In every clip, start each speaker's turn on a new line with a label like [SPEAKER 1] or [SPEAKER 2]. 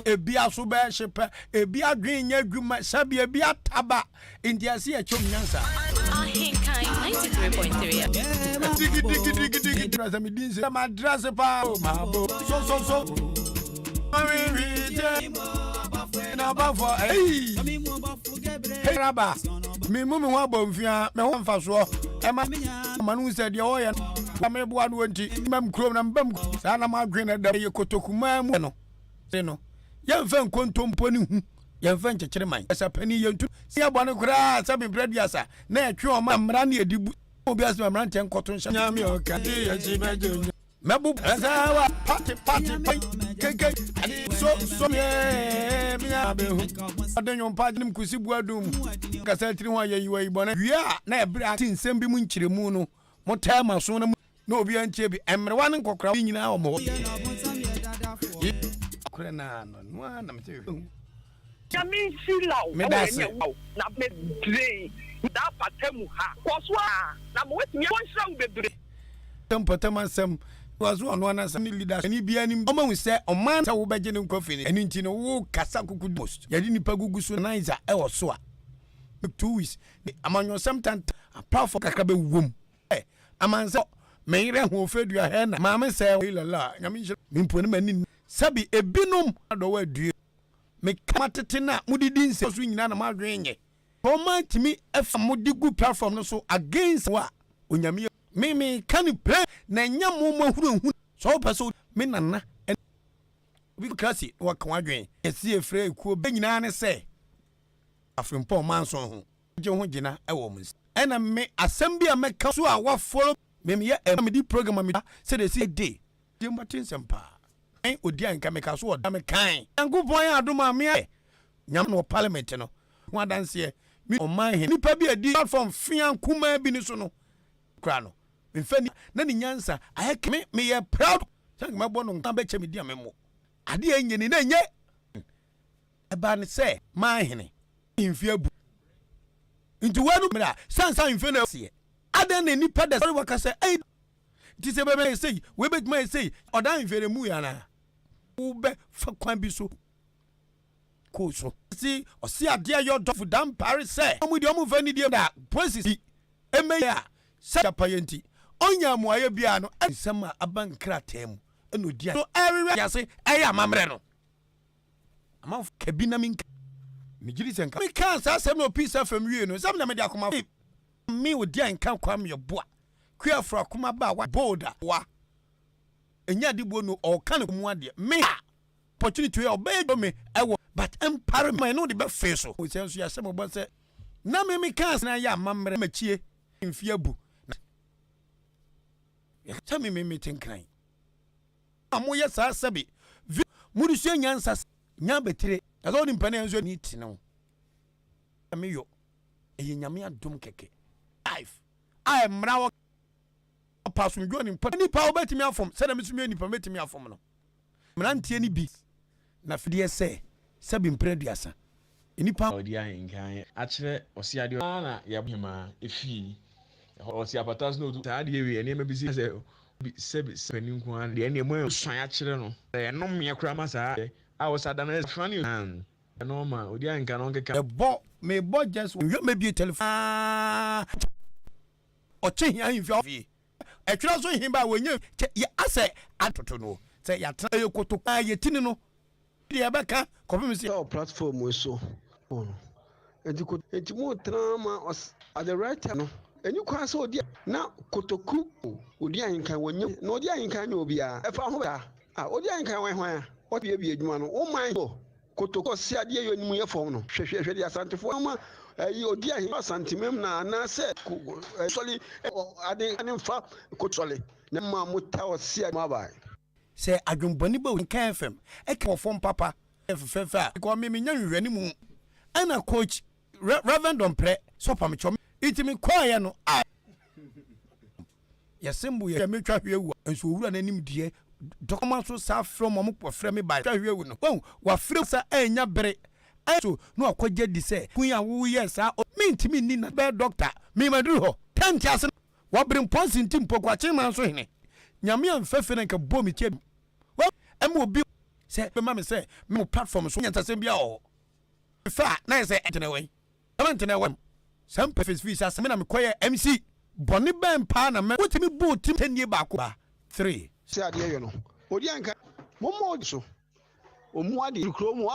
[SPEAKER 1] Ebia so be shepe, ebia dwen nya dwuma, sabi ebia taba. India si echom nyansa.
[SPEAKER 2] Ahenkan 93.3.
[SPEAKER 1] Digi. Dress me din say my dress pa. Mabo. So. Na ba for hey raba me mum ho abomfia me ho mfaso e ma manu se de o ye me bo anu nti mam krom na mbam sa na ma dwen na da ye kotokuma mu no se no ye mfa nkontompo ni hu ye mfa nkyekere man asa pani ye ntu se ya bone kura sa be bradiasa na etwe o ma mra na edibu obi asema mra nten koto nsha nyame o ka ye ji bejo mebu asawa party keke so me abehu adenyo pa nim kusibu adum kasa tiri ho ayeyiwa ibona wia na ebra ti nsem bi mu nkyiremu no motaa maso na obi antie bi emrewa ne nkokora nyina o mo kore na no na mete
[SPEAKER 3] Yami silaw na me drei da patemu ha kwoswa na mo wetimi wonhra bebre
[SPEAKER 1] tempatamasem was one leader ni bia ni omahu se oman ta wo beje ne nkofi ni eni nti no wo kasa kuku post yadi ni pagugu so niza e wo so a 2 weeks amanyo sometimes apart for kakra be wom amanse me yire ho fedua he na maame se la nyame mi mponi mani sabi ebinom do wa due me kamatete na mudidi nse so nyina na madwenye oman timi efa mudigu platform no so against wa onyame me can play na nyamu mahuru so person me nana bi krasi wa kan adwen esi efre ekuo be nyina ne se afrimpo manso ho je ho gina e wo mus ena me asem bia me ka so a wa follow me ye me di program me say they say day de mbatin sempa en odi an ka me ka so oda me kan yankopon ya adoma me nyam no parliament no ho adanse me o man he nipa bi adi platform fian kuma bi ni so no kra no mfani na ni nyansa ayeke me ye proud sank mabo no nkan be chemi dia memo ade enye ni na enye e ba ne se ma hene mfi abu nti wanu mra sansa mfi na se ade na ni pada so waka se ei ti se be say we be ma say oda mfi mu ya na wo be fa kwan bi so ko so si o si ade ayo dofu dan paris say omu di omu fani di da process emeya sa japayenti onya muaye bia no ensema abankra tem eno dia so everywhere ya say eya mamre no amaf kabina min mi giri senka mi kan sa sem no peace fm wie no sam na me dia akoma mi odi anka kwam ye boa kua fra akoma ba wa boulder wa enya dibo no o kan mu ade me opportunity we obey me ewo but empire me no de be face so o senso ya sem obo se na me kan na ya mamre machie mfi abu tell me meeting crying amoye sa sabi murusu nyansa nya betire azo ni mpane enzo ni tino ameyo enyame adom keke life I am rawo pasun jo ni mpani pa obetimi afom se na mesumi ni pa metimi afom no mrantie ni bi na fide se sabi mpreduasa enipa
[SPEAKER 4] odi Ahenkan akire osiade na yabhema efi osi apatas no taade ewe ene mabisi se senin ko an de ene mo swan akire no no me kura masa a osada na fani no ma odi Ahenkan no keka
[SPEAKER 1] bo me bo just yo me bi telephone o che hia himfi e twira so himba wonye ye ase atoto no se ya tra ye koto ye tini no de beka ko bi si
[SPEAKER 5] platform we so enti mo trama at the right time no eni kwa so odi na kotoku odi Ahenkan wonye na odi Ahenkan nya obi a efa ho ba odi Ahenkan wan hwan a o bi adwuma no o man kotoku si ade ye nimu ye fom no hwehwe de asantefo ma odi Ahenkan asantemem na se soli ade anfa kotole na ma muta o si ma ba
[SPEAKER 1] se adwumbani ba Ahenkan FM e ka fom papa efefa ko me nya hwehwani mu ana coach Reverend Dompre so pam chom itimi kwaye no yasembu ya metwa hwewu enso owura nanim die dokoma so sa from ampo frɛ me ba twa hwewu no wa frɛ sa anya bere so no akwaje di se kun ya wo yes a mentimi ni na be doctor me maduru ho tanti ase wa bere ponsi ntim pokwa chema so hene nyame amfefe na ka bomi tie wa em obi say be mama say me platform so nyanta bia o fa na say entenewe entenewe some perfect fees as me na me koye MC boni ben pa na me wotimi bu tim tanie ba ko ba 3
[SPEAKER 5] say ade ye no odi anka mo so omu ade kro mu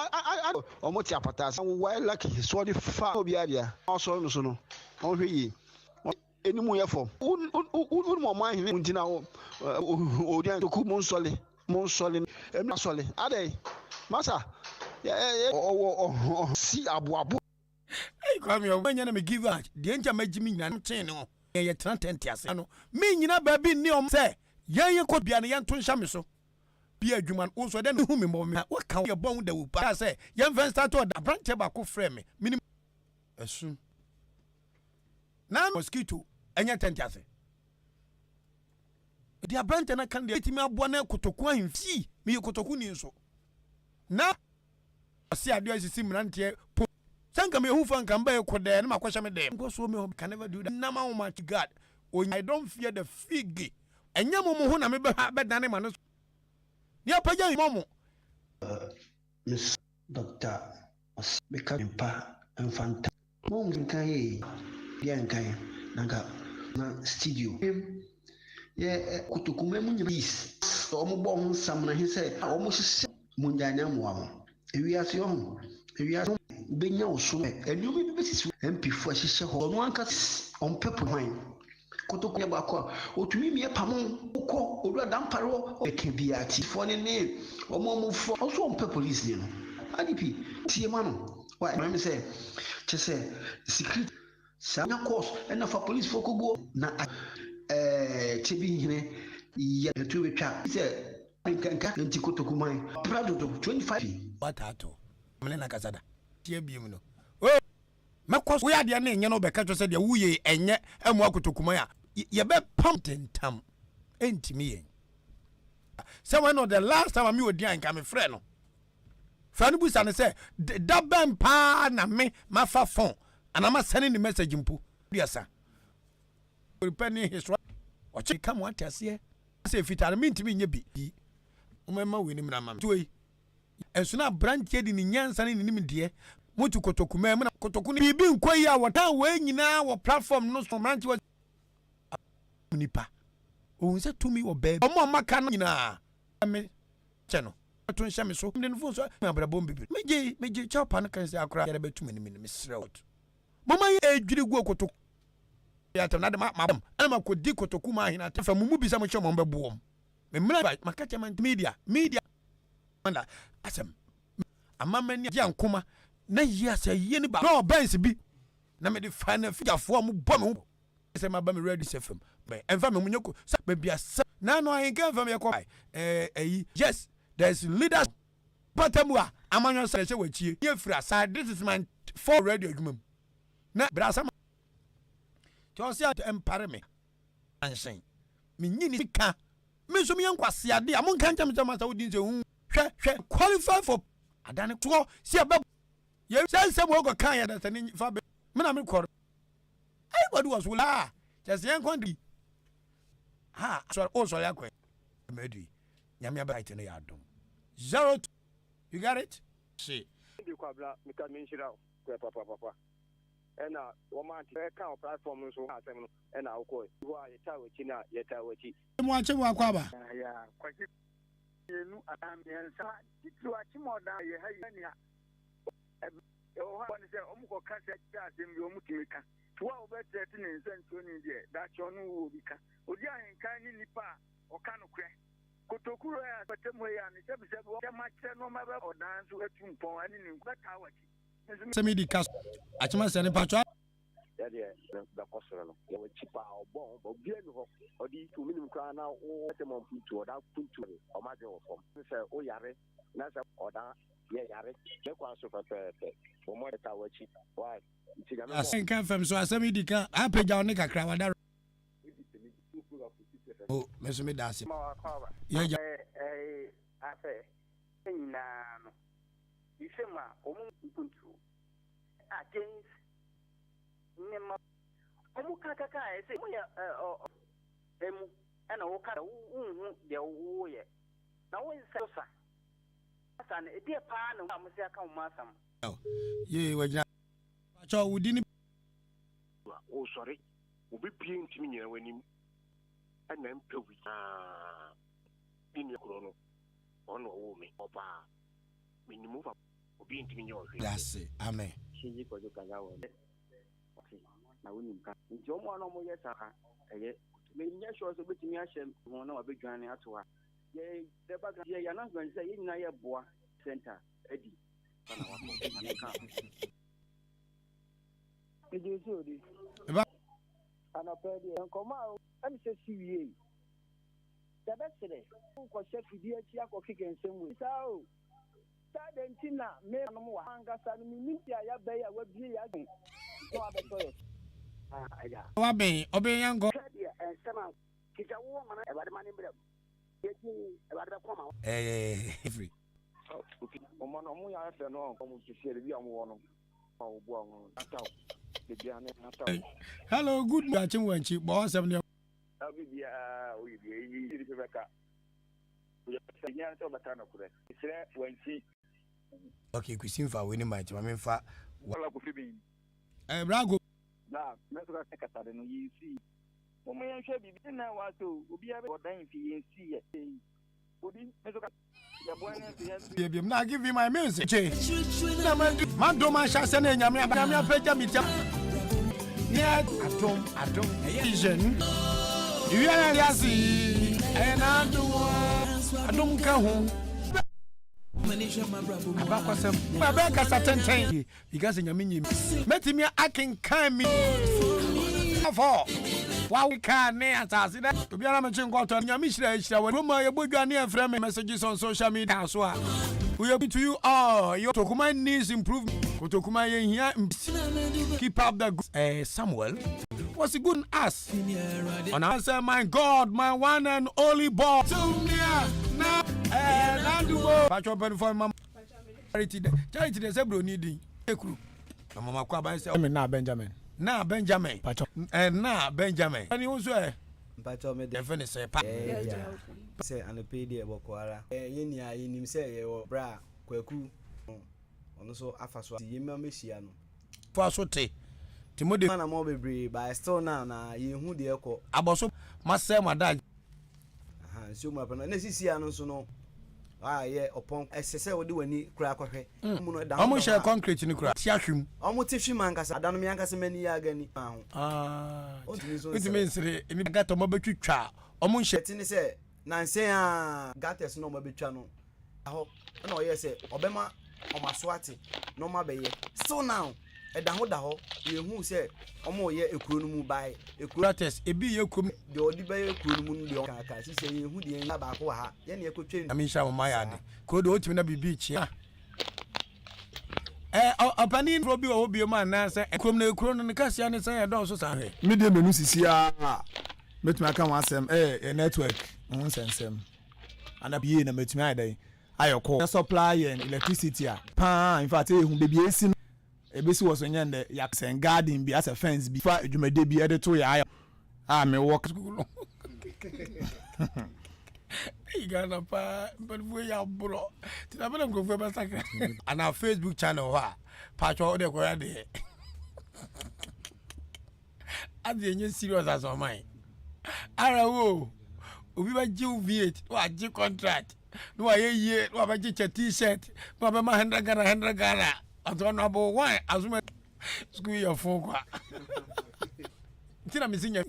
[SPEAKER 5] omo ti apata sa why lucky so the fa obi ade so no so no on hwe yi eni mu ye fo un mo man hin ntina odi an toku mo nsole emi sole ade masa si abu
[SPEAKER 1] hey come here when you me give out the enja magimi nyina chen no ye trantent ase no me nyina ba bi ni om say ye ko bia ne ye to nhya me so bia adwuma no so de no hu me mo me what can ye bon da wu pa say ye mfen start to da branch ba ko frame me minimum asum na mosquito enya tent ase dia branch na kan de etimi abo na kotoku ahimfi me ye kotoku ni so na ase ade asisi mrantie sanka me hu fan kan ba ekode na makwasha me dem go so me can never do that na ma much god I don't fear the fig enya mo hu na me be dane ma no ni apaja mo
[SPEAKER 5] Miss Doctor Bekampa infanta mo nkan ye dia nkan na studio ye kutukuma mu nyina is o mo bo hu sam na he say o mo hye mu nyanya mo am ewiase ho benya oso enu bi besisu MP4 hyehyɛ hɔ no anka on pepo hwan kotoko ba ko otumi mie pamon ko odura damparo e ka biati fo ne omomufo oso on pepo police ni no adipi tie ma no why me say che secret sana course na fa police fo ko go na chebi hine ya to betwa say nkanka nti kotoko man prado 25
[SPEAKER 1] watato mene na kasada tie biem no o makos we ade na enye no be ka tso se de wuye enye emu akotokuma ya ye be pamtentam entimi yen say when no the last time me odi anka me frɛ no fa no busa ne say da ben pa na me mafa phone ana ma send ni message mpu biasa repeni his o che kam what ase say fitare me ntimi nye bi o mema we ni mra ma toyi esuna branch di ni nyansa ni nim de mutu kotokuma me na kotoku ni bi nkoyi a wota we nyina wo platform no so branch wa nipa o nse tumi wo be omo maka no nyina me cheno to nhya me so ndin fo so me abrabom bibi meje chapa no kan se akura yare betum ni me srewot mama ye edwiri gu kotoku ya ta na de ma ana makodi kotoku ma hina ta fa mumu bisa mo chemo mbe buom me mra maka chama media anda asem amamani ya nkoma na yi ase ye ni ba no benz bi na me de final figafo mo bɔ me se ma ba me ready sefem be enfa me munyoko sa be bia na no Ahenkan fam ye ko yes there's leaders patamua amanyo sa se wachie ye fira sa this is my for radio adwumam na brasa to se at empare me ansen me nyini ka me so me yankwase ade amon kan chama sa wodi nse hu hwe qualify for adane to se ba ye sense mo go kan ya da tani fa be me na me kor everybody was wula just yan kondi ha so ya kwen medi nyame ba ite no ya dom 02 you got it see
[SPEAKER 3] di kwabla mi ka min shira ko papa ena wo ma ti ka platform so Asem no ena wo ko wo ayeta wachi na yeta wachi
[SPEAKER 1] mo ache wo akwaba
[SPEAKER 3] ya kwachi enu atambiensa titu achi moda ye hayi ni o ha woni se omuko kasa Asem bi omutimika tuwa obetrete ne nsantoni de da chono wo bika odi Ahenkan ni nipa o kanu kre kotokuro ya patemu ya ni sebisebi o ma kire no ma be odan so atumpon ani ni ngata wachi
[SPEAKER 1] semi Dika achima se ne patwa
[SPEAKER 3] ya de da kosoro no ya wachi pa obon obi enu ho odi tu minim kra na o se mo putu oda putu o ma je o fom se o yare na se oda ye yare me kwa so pepe o mo ta wachi why
[SPEAKER 1] Ahenkan fam so Asem Dika apeja oni kakra wada oh meso me dase ye ja
[SPEAKER 3] afe nyina no ifema omu kuntu against nema omu kaka ese mo ya emu ana wo kara hu de wo ye na wo nsa San e dia pa na mo se aka mo asam.
[SPEAKER 1] Ye wajina. Pacho wudi ni
[SPEAKER 6] o sorry. Obi pie ntimi nyina wanim. Ana mpewi. Bini kuro no. Ono wo me. Oba. Minimu fa. Obi ntimi nyo hwe.
[SPEAKER 1] That's it. Amen.
[SPEAKER 3] Shiji ko jo kaza wo. Na wonim ka. Nti omo na omo yesa ka. Eye. Me nya sure so betimi ahyem ho na wabedwane ato ha. Ye the back ye ya na gwan say ye nyina ye boa center edi. Sana wa ko Ahenkan. Eje so di.
[SPEAKER 1] Eba
[SPEAKER 3] Ana pedi enkoma am se siwie. Da besere ko chef di achi akokike nsem we. Sao. Ta dentina me no mo hangasa no minti ya be ya wabie ya gin. No abeto. Aya.
[SPEAKER 1] waben oben yango.
[SPEAKER 3] Sama kita wo mana e bade mani brem. Yeti e bade ko ma.
[SPEAKER 1] Free.
[SPEAKER 6] O mana mu ya fe no ko mu sisiere bi amu wono. Pa obu amu ataw. De bia ne ataw.
[SPEAKER 1] Hello, good morning wanchi. Bo asem ne.
[SPEAKER 6] Abi bia o yi yi fe beka. O ya se nya to batana kure. Sire wanchi.
[SPEAKER 1] Okay, kusimfa we ni might ma memfa.
[SPEAKER 6] Wala ko fi bi.
[SPEAKER 1] Brago.
[SPEAKER 3] Na me so ka kata no yi si. O me yan hwe bibi na wa so obi a be odan fi yen si ye. Odi me so ka ya boane fi yen.
[SPEAKER 1] Baby, now give you my music. Che. Man do man sha se na nyame apeja mitia. Yeah, atom. Vision. You are yasi. And I don't ka ho. Abakwasem. Abeka satenten. Because nyame nyim. Metimi Ahenkan mi. Afọ. Wa we can ne atase da. Obi ara me chin kwato nyame hira we. Roma ye bodwane afra me messages on social media so a. We are to you all. Your Tokuma needs improvement. Tokuma ye here. Keep up the good. Samuel was a good ass. And I said, my God, my one and only boy. Now, Pacho open for mama. Charity the zebro needing. Mama Kwaba said, na Benjamin. Na Benjamin. Pacho. Na Benjamin. And you also
[SPEAKER 7] Pacho me
[SPEAKER 1] defend say
[SPEAKER 7] say and pay the bokwara. Yenia yinim say ye bra kwaku. Ono so afaso yema mehia no.
[SPEAKER 1] For so te. Timode
[SPEAKER 7] na mo bebre by still now na ye hu de ekọ.
[SPEAKER 1] Aboso masem ada.
[SPEAKER 7] Aha, so mo apana na sisia no so no. Ye opon esese wo de wani kura kwahwe. Mu no da.
[SPEAKER 1] Omo share concrete ni kura. Ti ahwem.
[SPEAKER 7] Omo te hwi man kasa da no me ankasa mani ya gani.
[SPEAKER 1] Oti me nsire eni gato mo betwitwa. Omo share
[SPEAKER 7] ti ni se nanse a gates no mo betwa no. Aho na o ye se obema omasoate no ma be ye. Still now da ho ye hu se omo ye ekuro no mu bai ekuro
[SPEAKER 1] test ebi ye kum
[SPEAKER 7] de odi ba ye ekuro no mu de kaka si se ye hu de ya ba ko ha ye ne ekotwe
[SPEAKER 1] na mi sha mo maya de ko do otimi na bibi chi opani robi o obi ma na se ekrom na ekuro no kasia ne se ya do so sa he
[SPEAKER 8] me de menu sisia metumi aka wa asem network on sensem ana biye na metumi adan ayoko supply and electricity in fact hu bebi esi ebesi was nyande yaksen garden bi as a fence bi fa adwumade bi edeto ya me work
[SPEAKER 1] igana pa but we ya bro tina bele go fe basaka and our Facebook channel ha pacho de ko ya de ade enye serious as o mine ara wo obi ba ji V8 wa ji contract no wa ye no ba ji t-shirt no ba ma 100 Ghana Antono abo why azuma school your phone kwa tina misinya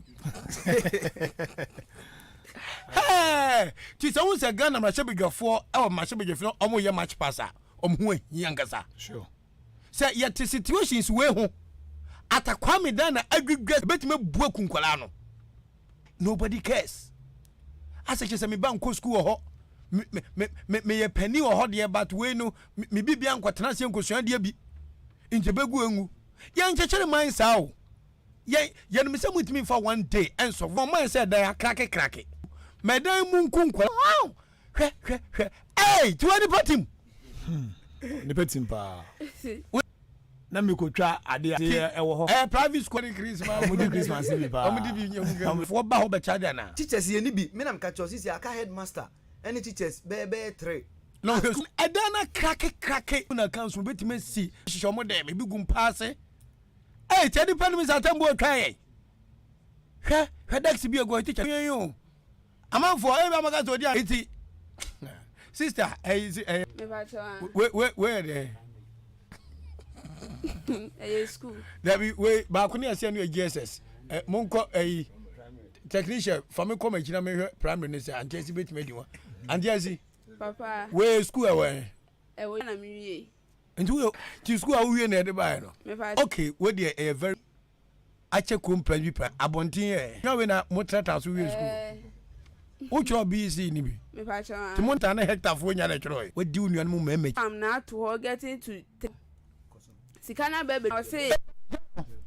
[SPEAKER 1] hey ti so say Ghana ma shebedwafo e ma shebedwafo omo ye match passer omo hia ngasa
[SPEAKER 8] sure
[SPEAKER 1] say yet situations we ho atakwame dan na agwegwe betime bua kunkwala no nobody cares asa che say me ban ko school ho me ye penny or hot but we no me bibia nkwatena se nkosua de bi njebegu engu ye nchechere man sao ye no me say mutimi for one day and so for man say da krake medan mu nkunkwa wow hwe hey to any party
[SPEAKER 8] ni petim pa na me ko twa ade e wo ho
[SPEAKER 1] private school Christmas
[SPEAKER 8] mo di Christmas bi pa
[SPEAKER 1] mo di bi nyam fo ba ho be charge na
[SPEAKER 7] teachers ye ni bi me na mka cho sisi aka headmaster any teachers be 3
[SPEAKER 1] no edana crack na council betime si hihyo dem bi gum paase eh tedi panim satambo twaye hwe dax bi ego teacher yo amanfo e ba maka to dia iti sister
[SPEAKER 9] me ba chawa
[SPEAKER 1] where there
[SPEAKER 9] school
[SPEAKER 1] there be we ba ko ne ase no GSS monko technician fami come agina me primary ne say antesi betime di wa antesi
[SPEAKER 9] papa
[SPEAKER 1] we school away
[SPEAKER 9] we na me wie
[SPEAKER 1] nti we ti school awie na de ba no okay we dey a very ache company bi pa abontin na we na motrata so we school o cho BC ni bi
[SPEAKER 9] me pa cha
[SPEAKER 1] ti monta na hectare fo nya na chro we di unuan mu meme
[SPEAKER 9] am na to getting to sikana baby I say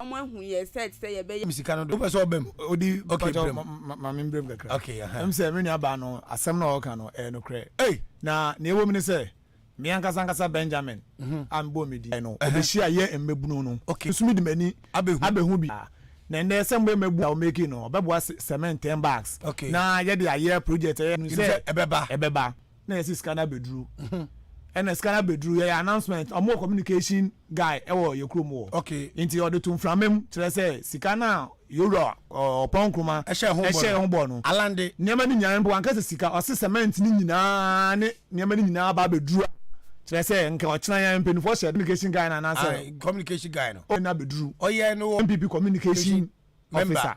[SPEAKER 9] omo hu ye set say ye be
[SPEAKER 1] misika no do person obem odi okay
[SPEAKER 8] ma me brem kakra
[SPEAKER 1] okay
[SPEAKER 8] em say me nya ba no asem na o ka no no kre na ewo me say me ankasa Benjamin am bo me di no obehia ye embebunu no so me di mani abehu bi na nde se mbe mebu o make no obebo cement 10 bags na ye de aye project say ebeba na yes scanner bedru and scanner bedru ye announcement omo communication guy ewo ye krom wo nti o de tum framem tire say scanner yoro opon kroma ehye ho bo no
[SPEAKER 1] alande
[SPEAKER 8] niam ni nyan bo anka sika o cement ni nyina ne niam ni nyina ba bedru tire say nka o china yan penifo share communication guy na na say
[SPEAKER 1] communication guy no
[SPEAKER 8] o na bedru
[SPEAKER 1] o ye no
[SPEAKER 8] MPP communication officer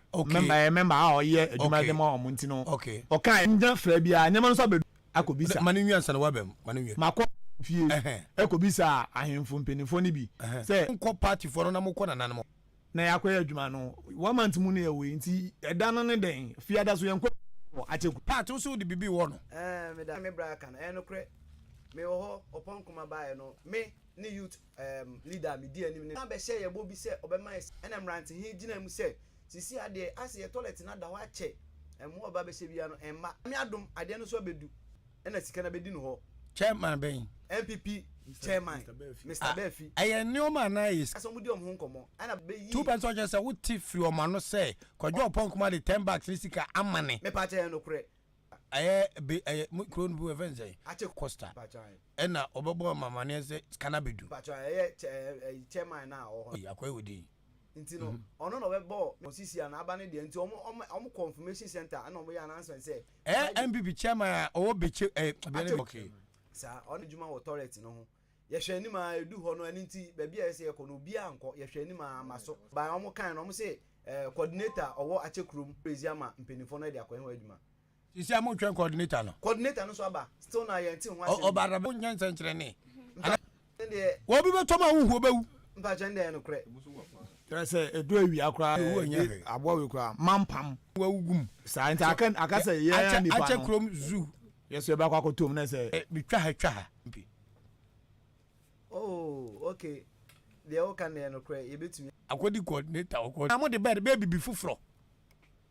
[SPEAKER 8] member o ye aduma dem o mo ntino o kan nja fra bia nyama no so bedru akobisa
[SPEAKER 1] manu nyansa na wabem manu nyansa
[SPEAKER 8] mako fie ekobisa ahemfo mpenifo ni bi say
[SPEAKER 1] nko party for na moko na nanamo
[SPEAKER 8] na yakwa adwuma no 1 month mu na ewe nti eda no ne den fie ada so yenko acheku
[SPEAKER 1] party so de bibi wo no
[SPEAKER 7] me da me bra kan no kre me wo ho opon kuma bae no me ni youth leader me di anim na be share ye bo bi se obema ena mrant he gina mu se sisi ade ase ye toilet na da ho ache emo oba be se bia no emma me adom ade no so bedu ena sika na bedi no ho
[SPEAKER 1] chairman ben
[SPEAKER 7] MPP chairman Mr. Befi
[SPEAKER 1] aye neoma na is
[SPEAKER 7] asomudi om ho nkomo ana be yi
[SPEAKER 1] 2% just say wuti free o ma no say kwajo opon kuma de 10 bags sika amane
[SPEAKER 7] me pa che no kure
[SPEAKER 1] aye kro no bu event say ache costa ena obebo mama ne say kana bedu
[SPEAKER 7] pa che aye chairman na o ho
[SPEAKER 1] yakwa wodi
[SPEAKER 7] nti no ono no bebo osisi ana aba ne de nti omo confirmation center ana omo ya announcement say
[SPEAKER 1] MPP chairman o beche okay
[SPEAKER 7] sa ono juma authority no ho ye hwe ni ma edu ho no ani nti ba bia se ye kono bia anko ye hwe ni ma maso ba omo kan no omo say coordinator owo achekrum preziama mpenifo no de akwan adwuma
[SPEAKER 1] sisi am twen coordinator
[SPEAKER 7] no so aba still na ye nti ho ase
[SPEAKER 1] obara bo nyansa nkyere ne wo bi beto ma hu obewu
[SPEAKER 7] mpa chende no kre
[SPEAKER 8] tell say edu awi akra abo we kra mampam
[SPEAKER 1] wawugum
[SPEAKER 8] sa nti aka say ye ni pa no
[SPEAKER 1] achekrum zoo
[SPEAKER 8] yes we ba kwa kotom na say
[SPEAKER 1] bitwa ha
[SPEAKER 7] oh okay they all can no kre ye betumi
[SPEAKER 1] akodi coordinator akodi am de bed baby bi fufro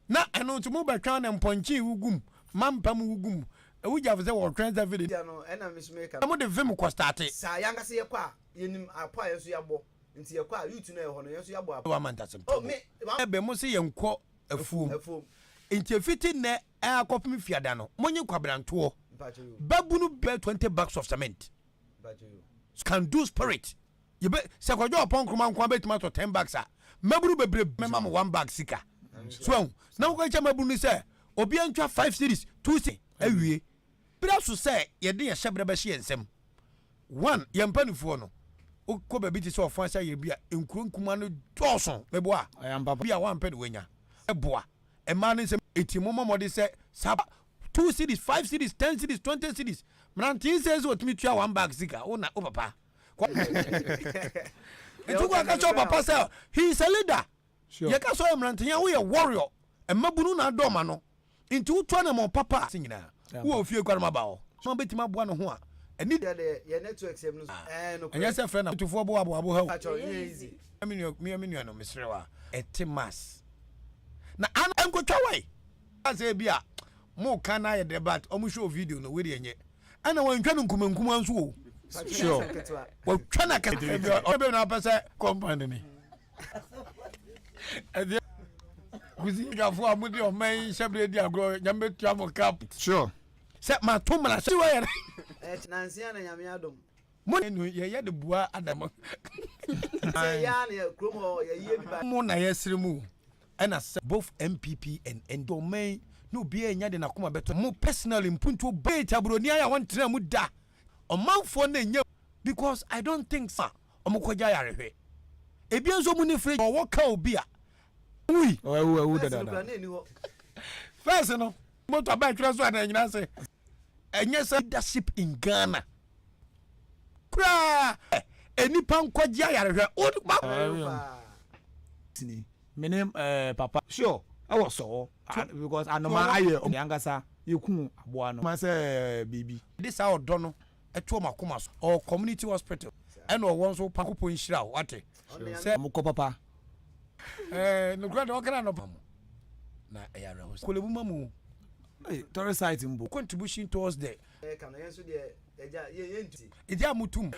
[SPEAKER 1] na eno nti mo betwa na mponchi wugum mampam wugum ewuja fe wo transfer video
[SPEAKER 7] ya no ena mismeka
[SPEAKER 1] am de vim ko start
[SPEAKER 7] sa yanga se ye kwa yenim apa yeso yabo nti ye kwa youth na ye ho no yeso yabo apa
[SPEAKER 1] wa mantasem
[SPEAKER 7] oh me
[SPEAKER 1] ebe mo se ye nko afuom nti fiti na akopim fiada no monye kwabranto babunu be 20 bags of cement can do spirit you be se kwajo opon kroma nkwa betima to 10 bags a maburu bebre mema mo 1 bag sika so na mo kwacha maburu ni se obi antwa 5 series 2 series awie bra so se ye de ye hyebre be hye ensem 1 ye mpanifo no ko ba bi ti se ofan sha ye bia enkuro nkuma no doson mebo a bia 1 pen wenya eboa a man is a momo de say 2 cities 5 cities 10 cities 20 cities mrantin says what me tua 1 bag sika o na o papa etu kwa ka cho papa say he is a leader ye ka so mrantin ya wo ye warrior e mabunu na adoma no nti wo tua na mo papa sinyina wo ofie kwa ma ba o so betima boa no ho a ani
[SPEAKER 7] de ye network sem no no
[SPEAKER 1] anya say friend na tufo bo abo ha
[SPEAKER 7] easy
[SPEAKER 1] me no misrewa etimas na an enkotwa wai ase bia mo kana ye debat omo show video no we de enye ana wantwa no nkumankum anso o sure wantwa na ka obe na pese compound ni ade kuzi gafo amudi o man shebre di agro nyambe tua mo cap
[SPEAKER 8] sure
[SPEAKER 1] se ma to mala se wa ye
[SPEAKER 7] nansia na nyame adom
[SPEAKER 1] mo ne ye de bua adam
[SPEAKER 7] say ya na kromo ye ye bi ba
[SPEAKER 1] mo na yesere mu and both MPP and domain no be enya de nakoma beto mo personally mpuntu bait abroni aya won tena mu da omanfo na enya because I don't think so omukwaja yarehwe ebi enzo mu ni free owo ka obi a wi
[SPEAKER 8] owu da
[SPEAKER 1] first no mo to ba twa so ana nyina se enye se leadership in Ghana kra enipa nkwaja yarehwe o
[SPEAKER 8] tini menem papa sure I was so because anoma aye yangasa yekun aboa no ma say bibi
[SPEAKER 1] this our dono eto makoma so or community hospital and or one so pakopo nhira wate
[SPEAKER 8] say mko papa
[SPEAKER 1] no grad o kana no pam na eyara ho kolebu mamu
[SPEAKER 8] tourist site mbo
[SPEAKER 1] contribution towards the
[SPEAKER 7] kan no yenso de eja ye nti
[SPEAKER 1] eja mutum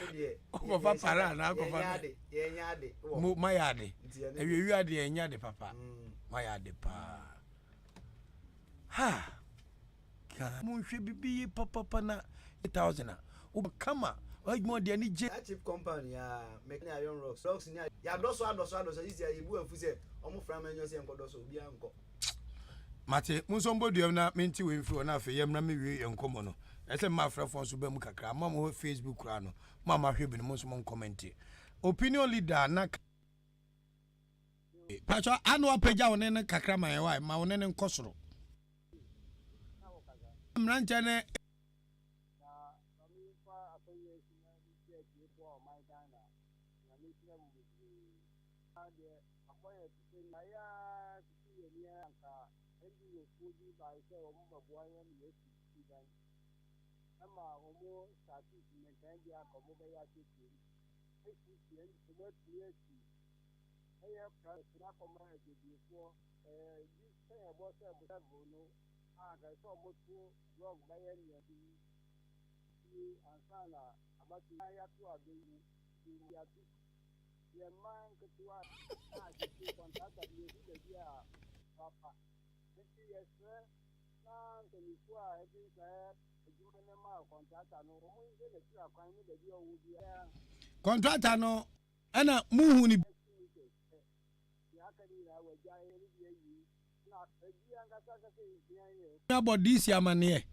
[SPEAKER 1] ko fa para na ko fa
[SPEAKER 7] ye nyade
[SPEAKER 1] mo mayade ewiwi ade ye nyade papa mayade pa ha ka mo hwe bibi papa na 1000 o kama mo de ani je
[SPEAKER 7] chip company ya make na iron rocks ni ya doso isi ya ibu enfu se omo fra manyo se enko doso obi anko
[SPEAKER 1] mate munsombo duam na menti we mfiri na afa yem na me wie enkomo no ese ma fra fon so ba mu kakra ma mo Facebook ra no ma hwe bi no mo so mo comment opinion leader na pacho anu apeja won ne kakra ma ye ma won ne nkosoro mranche ne contractor no ana muhu ni about this yamane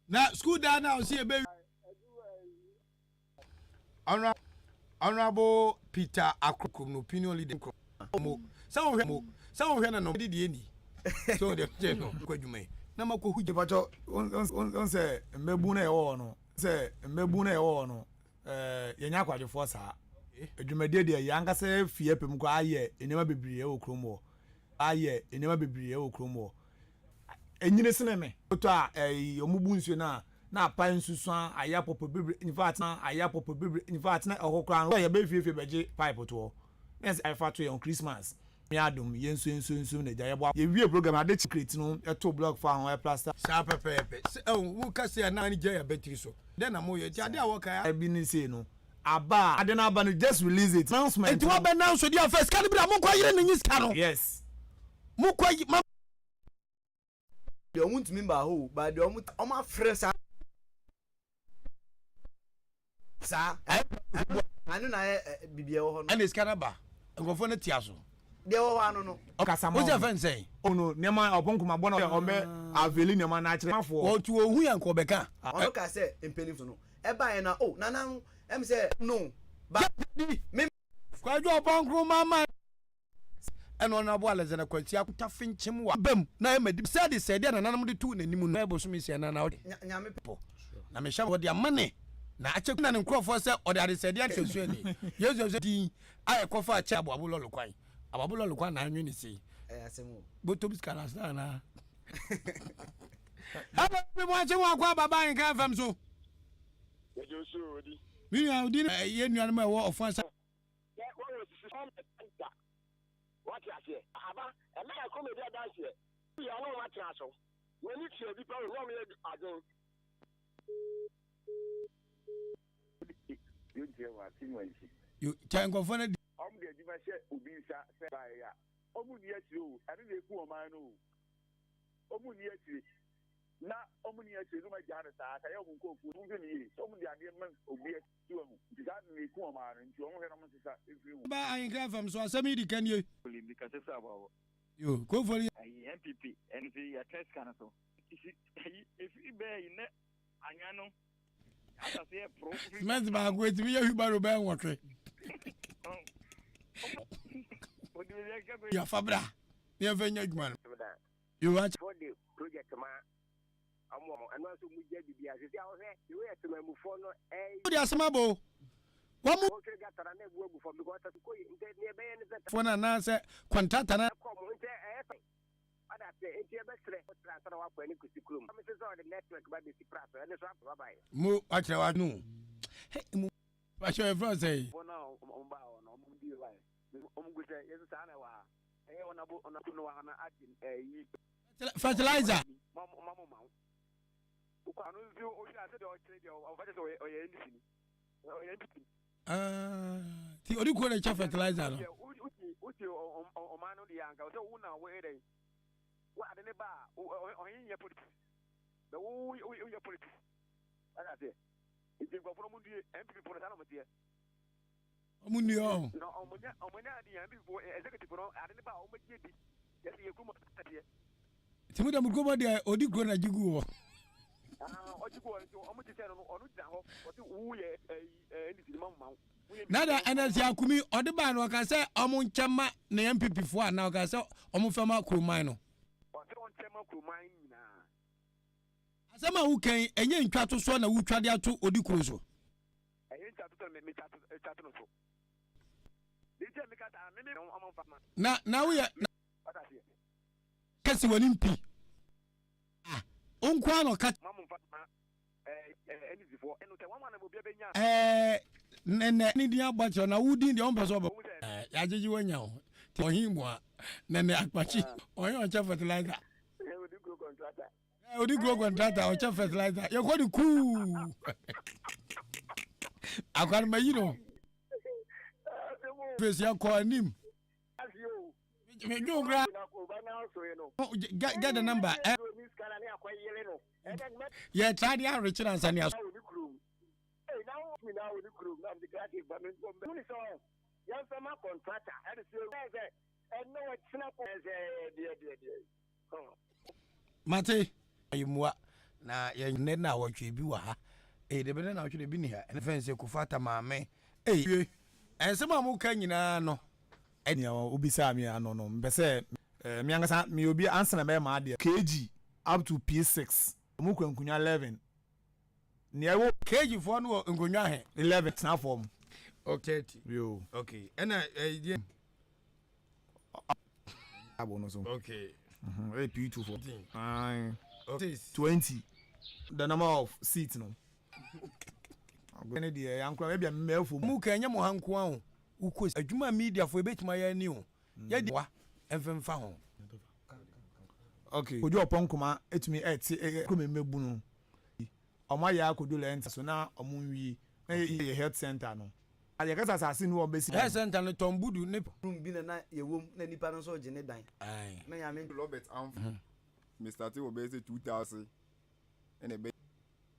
[SPEAKER 1] na school da na o see e be honorable Peter Akrokum no opinion leader mo some hwe na no di eni so de no kwadwuma na makọ huje
[SPEAKER 8] pacho on say mmebu na ewo no say mmebu na ewo no yenya kwadwefo saa adwumade de yanga say fie pem ko aye enema bebree e wo kromo aye enema bebree e wo kromo enyine sineme to a omubu nsuo na apa nsusuan aya popo bebree in fact na aya popo bebree in fact na okokran no ye be fie beje pipe to yes I fa to on Christmas me adum yensu na ja yebo ye wie program ade secret no eto blog fa ho e plaster
[SPEAKER 1] sa pepepe wo kase na ni ja ya battery so then na mo ye ade a wo ka
[SPEAKER 8] ya bi ni say no aba ade na aba no just release it announcement
[SPEAKER 1] enti wo be now so dia first can be mo kwa yire ni nyiska no
[SPEAKER 8] yes
[SPEAKER 1] mo kwa
[SPEAKER 7] de omuntu member ho ba de omo frɛ sa anu na bibia wo ho no
[SPEAKER 1] ene ska na ba ngofo na tiaso
[SPEAKER 7] de wo anu no
[SPEAKER 8] okasama
[SPEAKER 1] o je fan say
[SPEAKER 8] ono nema obonkuma bono o me aveli nema na akire mafo
[SPEAKER 1] o tu ohu ya nko beka
[SPEAKER 7] ono ka say empenifo no e ba na o nana em say no ba me
[SPEAKER 1] kwadwo obonkru mama eno na bo alezana kwanti akuta finchim wa bam na emadi said na nanam de tu nanim no ebo so mi sia na
[SPEAKER 7] nyame pepo
[SPEAKER 1] na me sha wo de amane na ache na nkrofo se o de ade said ya chesu ni yesu din aye kofa ache ababolo lokwan na anwe ni sei
[SPEAKER 7] asem
[SPEAKER 1] botobis kala sa na aba me mo ache wa kwa baba yin kan fam so
[SPEAKER 6] yesu odi
[SPEAKER 1] mi ya odi ye nuan ma wo ofan sa
[SPEAKER 6] ya ko wo sisi on the what you say aba e na ko me dia dance ya no ma tra so we ni tie bi pa wo me adon
[SPEAKER 1] you tango for
[SPEAKER 3] the Jimasha Ubisa Sebaya. Omuniachu, I didn't know Manu. Omuniachu. Na Omuniachu, my Janata, I won't go for Uvini, some of the Adiamans Obia to him. Exactly, Kuama, and John Ramasa.
[SPEAKER 1] But I ain't got from so I said, can you?
[SPEAKER 3] Because it's about
[SPEAKER 1] you go for it.
[SPEAKER 3] MPP and the test council. If you bear in it, I know.
[SPEAKER 1] Man's about going to be a Huber Water. Your Fabra, you're very young man. You watch
[SPEAKER 6] for the project, man. I'm also with the as you have to move for no a.
[SPEAKER 1] Smabo. One more
[SPEAKER 6] got a network for the water to go in the
[SPEAKER 1] for an answer, Quantana. Mo, actually, I know. Hey, what's your friend say? Fertilizer. The only quality fertilizer.
[SPEAKER 6] What are the bar or in your politics? The who your politics? I say, if you go from MP for the
[SPEAKER 1] Munio.
[SPEAKER 6] No, executive, I didn't buy over Jedi. Yes, you come up here.
[SPEAKER 1] Timuda Mugoba, the Odigona Jugu.
[SPEAKER 6] What you go into almost on anything, Mamma.
[SPEAKER 1] Nada energy akumi Odeban waka say omo nchema na MPP fo na waka say omo fama kromino. Asema wo kan enye ntwa to so na wo twade ato odikuro so. Na we kasi woni mpi. Onkwa no ka nene ni dia gbacho na wudi dia onpeso ba ya jeji wanya o ti ohimbo a nene akpachi oyin o che fertilizer odi grow contractor o che fertilizer ye ko di ku akwar mayiro pesi akọ anim me jo gra get the number yeah try the Richard and Mate, you mua na ya nena watwe bi wa ha de bene na watwe bi ni ha ene fense kufata maame ensema mu ka nyina no ene obisa mi ano no mbese mi angasa mi obi answer na be ma ade kg up to P6 mu kwankunya 11 ni ewo kg fo no nkunya he 11 na form okay yo okay ena abo no so okay P2 for 20 the number of seats no agene de yankwa e bia mmefo mu ka nya mo hanko a uko adwuma media for ebetima ya ni o ya di wa emfemfa ho okay ojo oponkoma etumi eti ko memebu no omo ya akodola enta so na omo nwi e health center no ade kasa asase no obesi health center no tombudu ne room bi na yewom na nipa no so gene dan na ya me
[SPEAKER 10] Robert Amf Mr. T obesi 2000 and be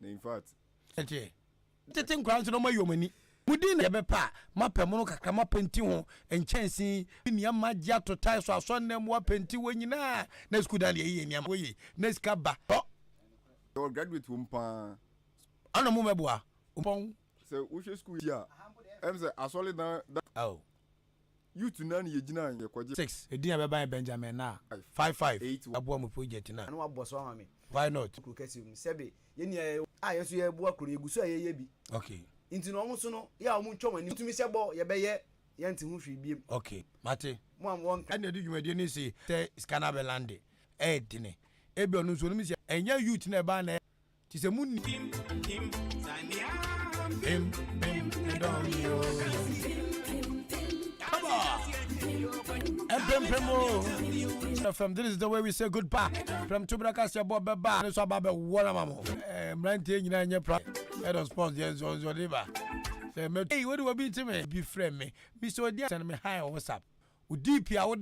[SPEAKER 10] in fact
[SPEAKER 1] tete nkwan so no mayomani mudi na bepa mapem no kakra mapenti ho enchensi nia magia to tai so aso na mu apenti wonyina na skudali ye nia moyi na skaba
[SPEAKER 10] your graduate umpa
[SPEAKER 1] ana mu meboa umpon
[SPEAKER 10] say wo school here em say asole dan
[SPEAKER 1] oh
[SPEAKER 10] you to nani ye gina ye kwaje
[SPEAKER 1] 6 edin beba Benjamin na 55 abo am project na
[SPEAKER 7] no aboso amame
[SPEAKER 1] why not
[SPEAKER 7] krokesi um sebe ye ni ayeso ye bo akuru egusu aye bi
[SPEAKER 1] okay
[SPEAKER 7] inti no omo so no ya omo ntwom ani tumi sebo ye beye ye nti hu hwi biem
[SPEAKER 1] okay mate
[SPEAKER 7] mo am won
[SPEAKER 1] ene di dwumade ni si te scanner belande dine ebi onu so no mi si enya youth na ba na ti se mu nim from this is the way we say goodbye from Tubrakas your boy baba so baba wala mamo mrante nyina nye pra head of sports yes on your liver Say me hey what do we be to me be friend me. Me so dia send me hi on WhatsApp. Wo DP a wo